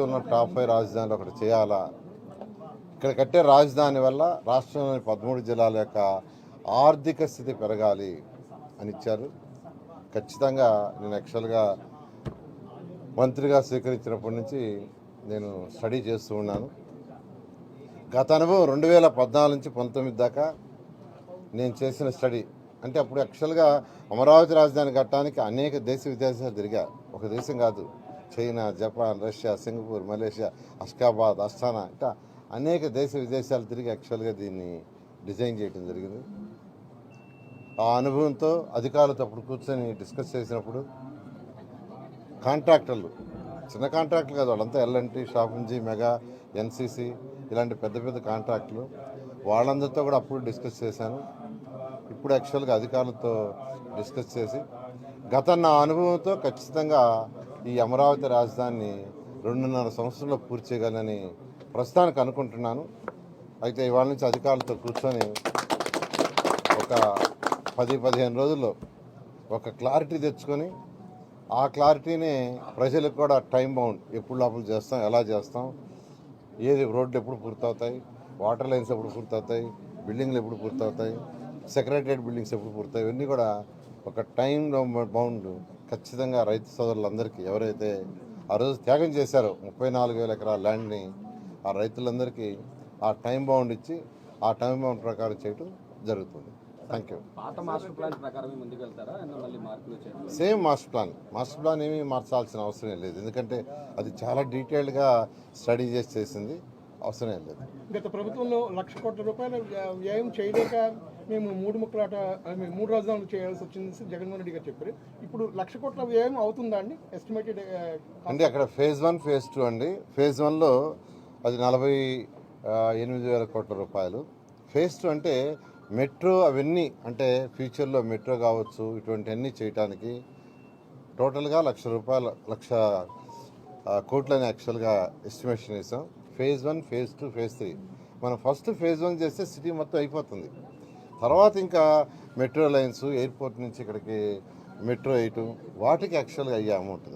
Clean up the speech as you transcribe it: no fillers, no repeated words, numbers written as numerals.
ఉన్న టాప్ 5 రాజధానులు ఒకటి చేయాలా, ఇక్కడ కట్టే రాజధాని వల్ల రాష్ట్రంలోని 13 జిల్లాల యొక్క ఆర్థిక స్థితి పెరగాలి అని ఇచ్చారు. ఖచ్చితంగా నేను యాక్చువల్గా మంత్రిగా స్వీకరించినప్పటి నుంచి నేను స్టడీ చేస్తూ ఉన్నాను. గత అనుభవం 2014 నుంచి 19 దాకా నేను చేసిన స్టడీ అంటే అప్పుడు యాక్చువల్గా అమరావతి రాజధాని కట్టడానికి అనేక దేశ విదేశాలు తిరిగా. ఒక దేశం కాదు, China, Japan, Russia, Singapore, Malaysia, Ashgabat, Asthana ఇట్లా అనేక దేశ విదేశాలు తిరిగి యాక్చువల్గా దీన్ని డిజైన్ చేయడం జరిగింది. ఆ అనుభవంతో అధికారులతో అప్పుడు కూర్చొని డిస్కస్ చేసినప్పుడు కాంట్రాక్టర్లు, చిన్న కాంట్రాక్టులు కాదు, వాళ్ళంతా ఎల్ఎన్టీ, షాపుంజీ, మెగా, ఎన్సీసీ ఇలాంటి పెద్ద పెద్ద కాంట్రాక్టులు, వాళ్ళందరితో కూడా అప్పుడు డిస్కస్ చేశాను. ఇప్పుడు యాక్చువల్గా అధికారులతో డిస్కస్ చేసి గత నా అనుభవంతో ఖచ్చితంగా ఈ అమరావతి రాజధానిని 2.5 సంవత్సరంలో పూర్తి చేయగలనని ప్రస్తుతానికి అనుకుంటున్నాను. అయితే ఇవాళ నుంచి అధికారులతో కూర్చొని ఒక 10-15 రోజుల్లో ఒక క్లారిటీ తెచ్చుకొని ఆ క్లారిటీని ప్రజలకు కూడా టైం బౌండ్ ఎప్పుడు లోపల చేస్తాం, ఎలా చేస్తాం, ఏది రోడ్లు ఎప్పుడు పూర్తవుతాయి, వాటర్ లైన్స్ ఎప్పుడు పూర్తవుతాయి, బిల్డింగ్లు ఎప్పుడు పూర్తవుతాయి, సెక్రటరియట్ బిల్డింగ్స్ ఎప్పుడు పూర్తవుతాయి, ఇవన్నీ కూడా ఒక టైం బౌండ్ ఖచ్చితంగా రైతు సోదరులందరికీ ఎవరైతే ఆ రోజు త్యాగం చేశారో 34,000 ఎకరాల ల్యాండ్ని ఆ రైతులందరికీ ఆ టైం బౌండ్ ఇచ్చి ఆ టైం బౌండ్ ప్రకారం చేయడం జరుగుతుంది. Thank you. Same master plan ఏమీ మార్చాల్సిన అవసరం లేదు, ఎందుకంటే అది చాలా డీటెయిల్డ్గా స్టడీ చేసింది, అవసరం లేదు. గత ప్రభుత్వంలో 1,00,000 కోట్ల రూపాయల వ్యయం చేయలేక మేము 3 రాజధానులు చేయాల్సి వచ్చింది జగన్మోహన్ రెడ్డి గారు చెప్పారు. ఇప్పుడు 1,00,000 కోట్ల వ్యయం అవుతుందా అండి ఎస్టిమేటెడ్? అంటే అక్కడ ఫేజ్ 1, ఫేజ్ 2 అండి. ఫేజ్ 1లో అది 48,000 కోట్ల రూపాయలు. ఫేజ్ 2 అంటే మెట్రో అవన్నీ, అంటే ఫ్యూచర్లో మెట్రో కావచ్చు, ఇటువంటివన్నీ చేయడానికి టోటల్గా 1,00,000 కోట్లని యాక్చువల్గా ఎస్టిమేషన్ వేసాం. Phase 1, phase 2, phase 3. మనం ఫస్ట్ ఫేజ్ 1 చేస్తే సిటీ మొత్తం అయిపోతుంది. తర్వాత ఇంకా మెట్రో లైన్స్, ఎయిర్పోర్ట్ నుంచి ఇక్కడికి మెట్రో వేయటం, వాటికి యాక్చువల్గా అయ్యే అమౌంట్.